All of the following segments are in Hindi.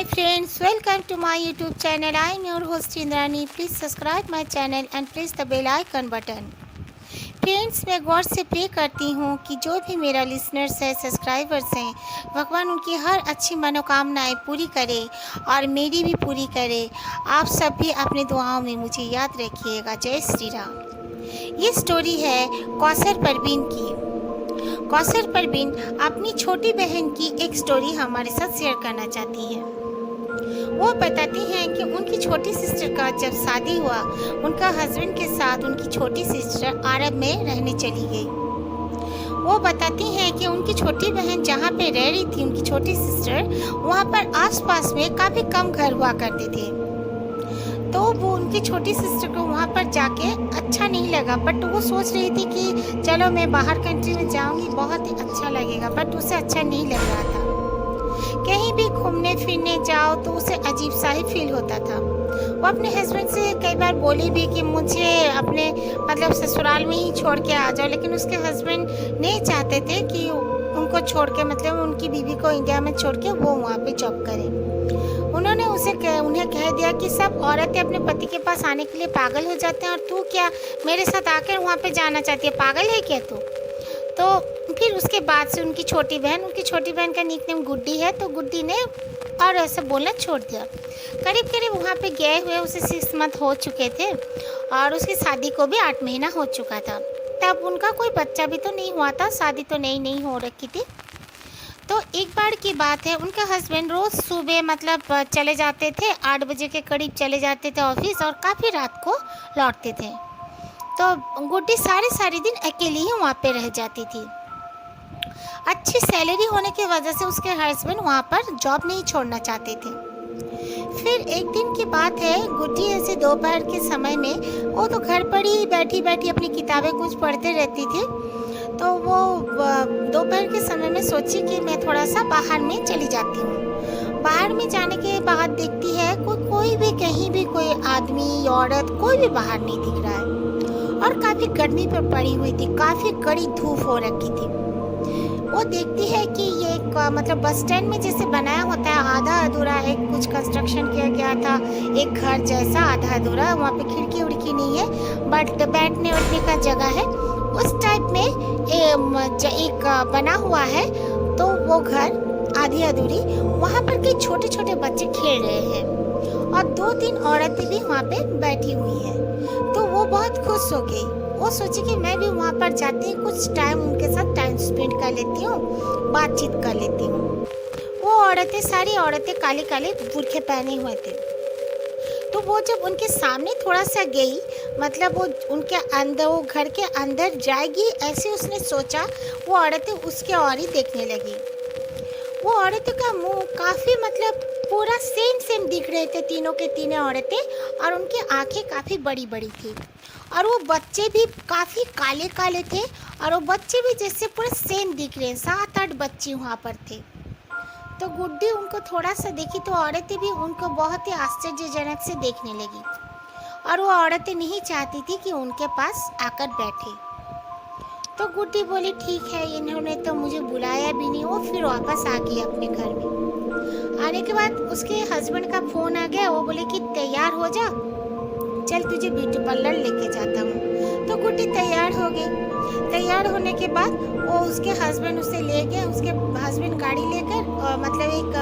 Hi friends, welcome to my YouTube channel. I am your host Indrani. Please subscribe my channel and press the bell icon button. Friends, मैं गौर से प्रे करती हूँ कि जो भी मेरा लिसनर्स है, सब्सक्राइबर्स हैं, भगवान उनकी हर अच्छी मनोकामनाएं पूरी करे और मेरी भी पूरी करे। आप सब भी अपनी दुआओं में मुझे याद रखिएगा। जय श्री राम। ये स्टोरी है कौसर परवीन की। कौसर परवीन अपनी छोटी बहन की एक स्टोरी हमारे साथ शेयर करना चाहती है। वो बताती हैं कि उनकी छोटी सिस्टर का जब शादी हुआ, उनका हस्बैंड के साथ उनकी छोटी सिस्टर अरब में रहने चली गई। वो बताती हैं कि उनकी छोटी बहन जहाँ पे रह रही थी, उनकी छोटी सिस्टर, वहाँ पर आसपास में काफ़ी कम घर हुआ करते थे। तो वो उनकी छोटी सिस्टर को वहाँ पर जाके अच्छा नहीं लगा, बट वो सोच रही थी कि चलो मैं बाहर कंट्री में जाऊँगी, बहुत ही अच्छा लगेगा, बट उसे अच्छा नहीं लग रहा था। कहीं भी घूमने फिरने जाओ तो उसे अजीब सा ही फील होता था। वो अपने हस्बैंड से कई बार बोली भी कि मुझे अपने ससुराल में ही छोड़ के आ जाओ, लेकिन उसके हस्बैंड नहीं चाहते थे कि उनको छोड़ के उनकी बीवी को इंडिया में छोड़ के वो वहाँ पे जॉब करे। उन्होंने उन्हें कह दिया कि सब औरतें अपने पति के पास आने के लिए पागल हो जाते हैं और तू क्या मेरे साथ आकर वहाँ पे जाना चाहती है, पागल है क्या तू। तो फिर उसके बाद से उनकी छोटी बहन का निकनेम गुड्डी है, तो गुड्डी ने और ऐसा बोलना छोड़ दिया। करीब करीब वहाँ पे गए हुए उसे 6 मंथ हो चुके थे और उसकी शादी को भी 8 महीना हो चुका था। तब उनका कोई बच्चा भी तो नहीं हुआ था, शादी तो नई हो रखी थी। तो एक बार की बात है, उनका हस्बैंड रोज़ सुबह चले जाते थे, 8 बजे के करीब चले जाते थे ऑफिस और काफ़ी रात को लौटते थे। तो गुड्डी सारी दिन अकेली ही वहाँ पे रह जाती थी। अच्छी सैलरी होने की वजह से उसके हस्बैंड वहाँ पर जॉब नहीं छोड़ना चाहते थे। फिर एक दिन की बात है, गुड्डी ऐसे दोपहर के समय में वो तो घर पर ही बैठी अपनी किताबें कुछ पढ़ते रहती थी। तो वो दोपहर के समय में सोची कि मैं थोड़ा सा बाहर में चली जाती हूँ। बाहर में जाने के बाद देखती है कोई भी कहीं भी कोई आदमी औरत कोई भी बाहर नहीं दिख रहा है और काफ़ी गर्मी पर पड़ी हुई थी, काफ़ी कड़ी धूप हो रखी थी। वो देखती है कि ये एक बस स्टैंड में जैसे बनाया होता है आधा अधूरा, एक कुछ कंस्ट्रक्शन किया गया था, एक घर जैसा आधा अधूरा, वहाँ पे खिड़की उड़की नहीं है बट बैठने उठने का जगह है, उस टाइप में एक बना हुआ है। तो वो घर आधी अधूरी, वहाँ पर कई छोटे छोटे बच्चे खेल रहे हैं और 2-3 औरतें भी वहाँ पे बैठी हुई है। तो वो बहुत खुश हो गई। वो सोची कि मैं भी वहाँ पर जाती हूँ, कुछ टाइम उनके साथ टाइम स्पेंड कर लेती हूँ, बातचीत कर लेती हूँ। वो सारी औरतें काले काले बुर्खे पहने हुए थे। तो वो जब उनके सामने थोड़ा सा गई, वो उनके अंदर, वो घर के अंदर जाएगी, ऐसे उसने सोचा, वो औरतें उसके और ही देखने लगी। वो औरतों का मुंह काफ़ी पूरा सेम दिख रहे थे, तीनों के तीनों औरतें, और उनकी आंखें काफ़ी बड़ी बड़ी थी और वो बच्चे भी काफ़ी काले काले थे और वो बच्चे भी जैसे पूरे सेम दिख रहे हैं। 7-8 बच्चे वहाँ पर थे। तो गुड्डी उनको थोड़ा सा देखी तो औरतें भी उनको बहुत ही आश्चर्यजनक से देखने लगी और वो औरतें नहीं चाहती थी कि उनके पास आकर बैठे। तो गुड्डी बोली ठीक है, इन्होंने तो मुझे बुलाया भी नहीं। वो फिर वापस आ गई अपने घर में। आने के बाद उसके हस्बैंड का फ़ोन आ गया। वो बोले कि तैयार हो जा, चल तुझे ब्यूटी पार्लर लेके जाता हूँ। तो गुड्डी तैयार हो गई। तैयार होने के बाद वो उसके हस्बैंड उसे ले गए। उसके हस्बैंड गाड़ी लेकर एक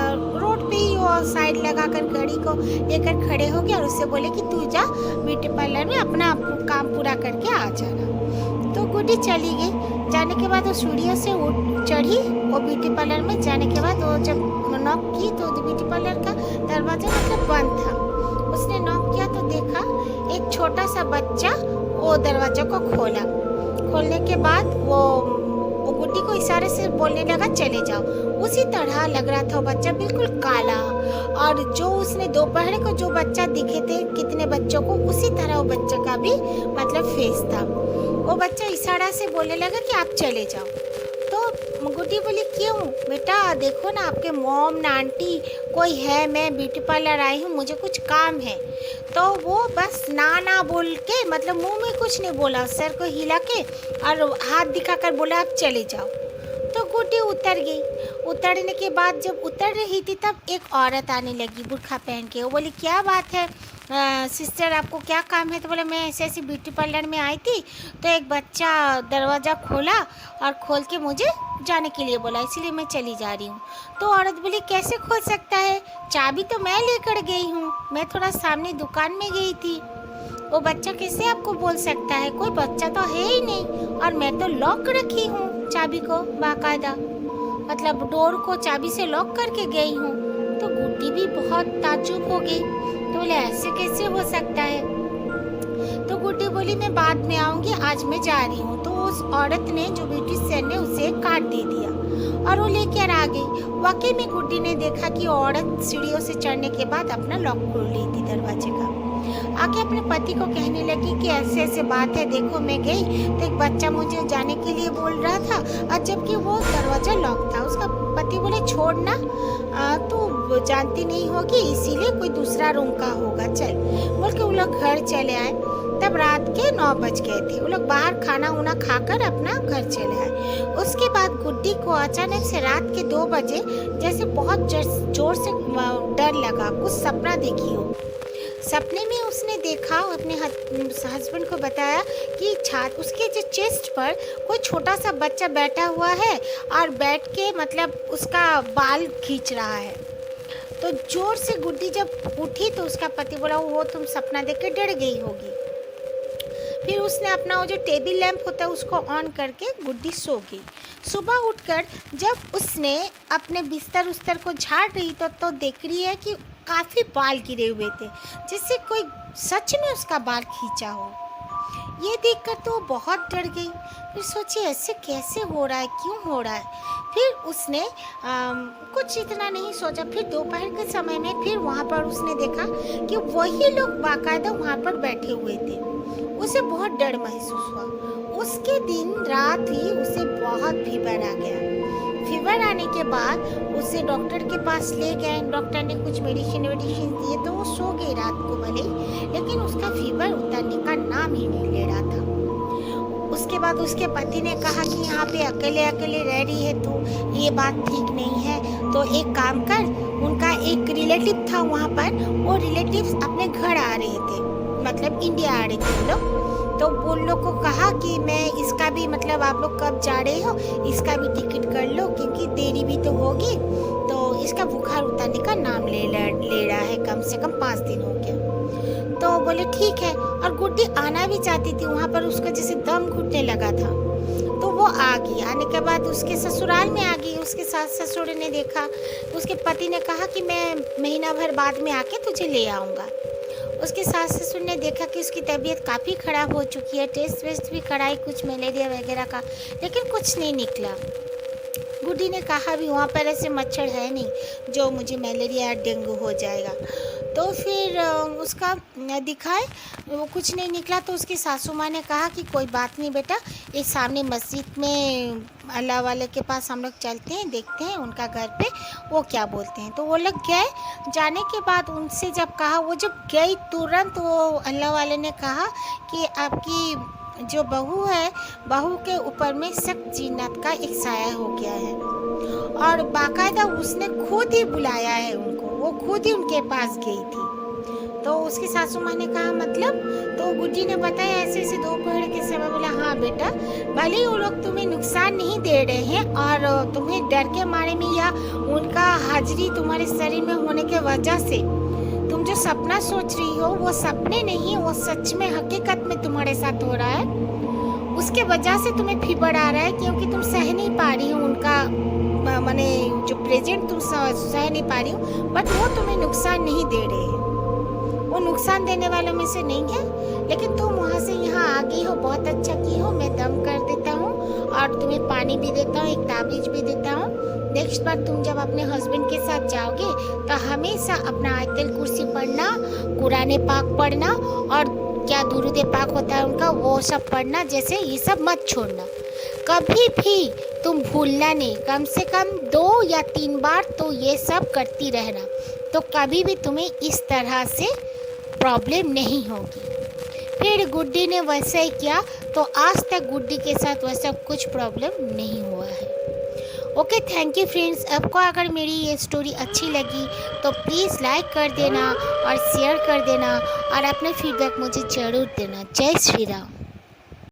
रोड पे ही वो साइड लगाकर गाड़ी को लेकर खड़े हो गए और उससे बोले कि तू जा ब्यूटी पार्लर में अपना काम पूरा करके आ जाना। तो गुड्डी चली गई। जाने के बाद वो सीढ़ियों से चढ़ी। वो ब्यूटी पार्लर में जाने के बाद वो जब नॉक की तो ब्यूटी पार्लर का दरवाज़ा बंद था। उसने नॉक किया तो देखा एक छोटा सा बच्चा वो दरवाज़ा को खोलने के बाद वो गुड्डी को इशारे से बोलने लगा चले जाओ। उसी तरह लग रहा था वो बच्चा, बिल्कुल काला, और जो उसने दोपहर को जो बच्चा दिखे थे कितने बच्चों को, उसी तरह वो बच्चे का भी फेस था। वो बच्चा इशारा से बोलने लगा कि आप चले जाओ। तो गुड्डी बोली क्यों बेटा, देखो ना आपके मॉम ना आंटी कोई है, मैं ब्यूटी पार्लर आई हूँ, मुझे कुछ काम है। तो वो बस ना बोल के मुंह में कुछ नहीं बोला, सर को हिला के और हाथ दिखाकर बोला आप चले जाओ। तो गुड्डी उतर गई। उतरने के बाद जब उतर रही थी तब एक औरत आने लगी बुर्खा पहन के। वो बोली क्या बात है सिस्टर, आपको क्या काम है? तो बोले मैं ऐसे ऐसे ब्यूटी पार्लर में आई थी तो एक बच्चा दरवाज़ा खोला और खोल के मुझे जाने के लिए बोला, इसीलिए मैं चली जा रही हूँ। तो औरत बोली कैसे खोल सकता है, चाबी तो मैं लेकर गई हूँ, मैं थोड़ा सामने दुकान में गई थी, वो बच्चा कैसे आपको बोल सकता है? कोई बच्चा तो है ही नहीं और मैं तो लॉक रखी हूँ चाबी को बाकायदा, मतलब डोर को चाबी से लॉक करके गई हूँ। तो गुड्डी भी बहुत ताज्जुब हो गई। तो बोले ऐसे कैसे हो सकता है? तो गुड्डी बोली मैं बाद में आऊँगी, आज मैं जा रही हूँ। तो उस औरत ने जो ब्यूटीशियन ने उसे एक कार्ड दे दिया और वो लेकर आ गई। वाकई में गुड्डी ने देखा कि औरत सीढ़ियों से चढ़ने के बाद अपना लॉक खोल रही थी दरवाजे का। आके अपने पति को कहने लगी कि ऐसे ऐसे बात है, देखो मैं गई तो एक बच्चा मुझे जाने के लिए बोल रहा था और जबकि वो दरवाज़ा लॉक था। उसका पति बोले छोड़ना, तू जानती नहीं होगी इसीलिए कोई दूसरा रूम का होगा, चल बोल के वो लोग घर चले आए। तब रात के 9 बज गए थे। वो लोग बाहर खाना उना खाकर अपना घर चले आए। उसके बाद गुड्डी को अचानक से रात के 2 बजे जैसे बहुत जोर से डर लगा, कुछ सपना देखी हो। सपने में उसने देखा, अपने हस्बैंड को बताया कि छात उसके जो चेस्ट पर कोई छोटा सा बच्चा बैठा हुआ है और बैठ के मतलब उसका बाल खींच रहा है। तो जोर से गुड्डी जब उठी तो उसका पति बोला वो तुम सपना देख के डर गई होगी। फिर उसने अपना वो जो टेबल लैंप होता है उसको ऑन करके गुड्डी सो गई। सुबह उठकर जब उसने अपने बिस्तर उस्तर को झाड़ रही तो देख रही है कि काफ़ी बाल गिरे हुए थे, जिससे कोई सच में उसका बाल खींचा हो। ये देखकर तो बहुत डर गई। फिर सोची ऐसे कैसे हो रहा है, क्यों हो रहा है। फिर उसने कुछ इतना नहीं सोचा। फिर दोपहर के समय में फिर वहाँ पर उसने देखा कि वही लोग बाकायदा वहाँ पर बैठे हुए थे। उसे बहुत डर महसूस हुआ। उसके दिन रात ही उसे बहुत फीवर आ गया। फीवर आने के बाद उसे डॉक्टर के पास ले गए। डॉक्टर ने कुछ मेडिसिन दिए तो वो सो गई रात को भले, लेकिन उसका फीवर उतरने का नाम ही नहीं ले रहा था। उसके बाद उसके पति ने कहा कि यहाँ पे अकेले अकेले रह रही है तो ये बात ठीक नहीं है, तो एक काम कर। उनका एक रिलेटिव था वहाँ पर, वो रिलेटिव्स अपने घर आ रहे थे, मतलब इंडिया आ रहे थे वो लोग। तो उन लोग को कहा कि मैं इसका भी मतलब आप लोग कब जा रहे हो इसका भी टिकट कर लो क्योंकि देरी भी तो होगी, तो इसका बुखार उतरने का नाम ले रहा है, कम से कम 5 दिन हो गया। तो बोले ठीक है। और गुड्डी आना भी चाहती थी वहाँ पर, उसका जैसे दम घुटने लगा था। तो वो आ गई। आने के बाद उसके ससुराल में आ गई। उसके सास ससुर ने देखा, उसके पति ने कहा कि मैं महीना भर बाद में आके तुझे ले आऊँगा। उसके सास ससुर ने देखा कि उसकी तबीयत काफ़ी ख़राब हो चुकी है, टेस्ट वेस्ट भी कराई कुछ मलेरिया वगैरह का, लेकिन कुछ नहीं निकला। गुड्डी ने कहा भी वहाँ पर ऐसे मच्छर है नहीं जो मुझे मलेरिया या डेंगू हो जाएगा। तो फिर उसका दिखाए वो कुछ नहीं निकला। तो उसकी सासू माँ ने कहा कि कोई बात नहीं बेटा, एक सामने मस्जिद में अल्लाह वाले के पास हम लोग चलते हैं, देखते हैं उनका घर पे वो क्या बोलते हैं। तो वो लोग गए। जाने के बाद उनसे जब कहा, वो जब गई तुरंत वो अल्लाह वाले ने कहा कि आपकी जो बहू है, बहू के ऊपर में सख्त जिन्नत का एक साया हो गया है और बाकायदा उसने खुद ही बुलाया है उनको, वो खुद ही उनके पास गई थी। तो उसकी सासू माँ ने कहा मतलब, तो गुड्डी ने बताया ऐसे ऐसे दोपहर के समय। बोला हाँ बेटा, भले ही वो लोग तुम्हें नुकसान नहीं दे रहे हैं और तुम्हें डर के मारे में या उनका हाजिरी तुम्हारे शरीर में होने के वजह से तुम जो सपना सोच रही हो वो सपने नहीं, वो सच में हकीकत में तुम्हारे साथ हो रहा है। उसके वजह से तुम्हें फीवर आ रहा है क्योंकि तुम सह नहीं पा रही हो उनका माने जो प्रेजेंट तुम सह नहीं पा रही हो, बट वो तुम्हें नुकसान नहीं दे रहे हैं, वो नुकसान देने वालों में से नहीं है। लेकिन तुम वहाँ से यहाँ आ गई हो, बहुत अच्छा की हो, मैं दम कर देता हूँ और तुम्हें पानी भी देता हूँ, एक ताबीज भी देता हूँ। नेक्स्ट बार तुम जब अपने हस्बैंड के साथ जाओगे तो हमेशा अपना आयतल कुर्सी पढ़ना, कुरान पाक पढ़ना और क्या दुरूद पाक होता है उनका वो सब पढ़ना, जैसे ये सब मत छोड़ना। कभी भी तुम भूलना नहीं, कम से कम 2 या 3 बार तो ये सब करती रहना, तो कभी भी तुम्हें इस तरह से प्रॉब्लम नहीं होगी। फिर गुड्डी ने वैसा ही किया, तो आज तक गुड्डी के साथ वैसा कुछ प्रॉब्लम नहीं हुआ है। Okay, thank you friends. आपको अगर मेरी ये स्टोरी अच्छी लगी तो प्लीज़ लाइक कर देना और शेयर कर देना और अपना फीडबैक मुझे ज़रूर देना। जय श्री राम।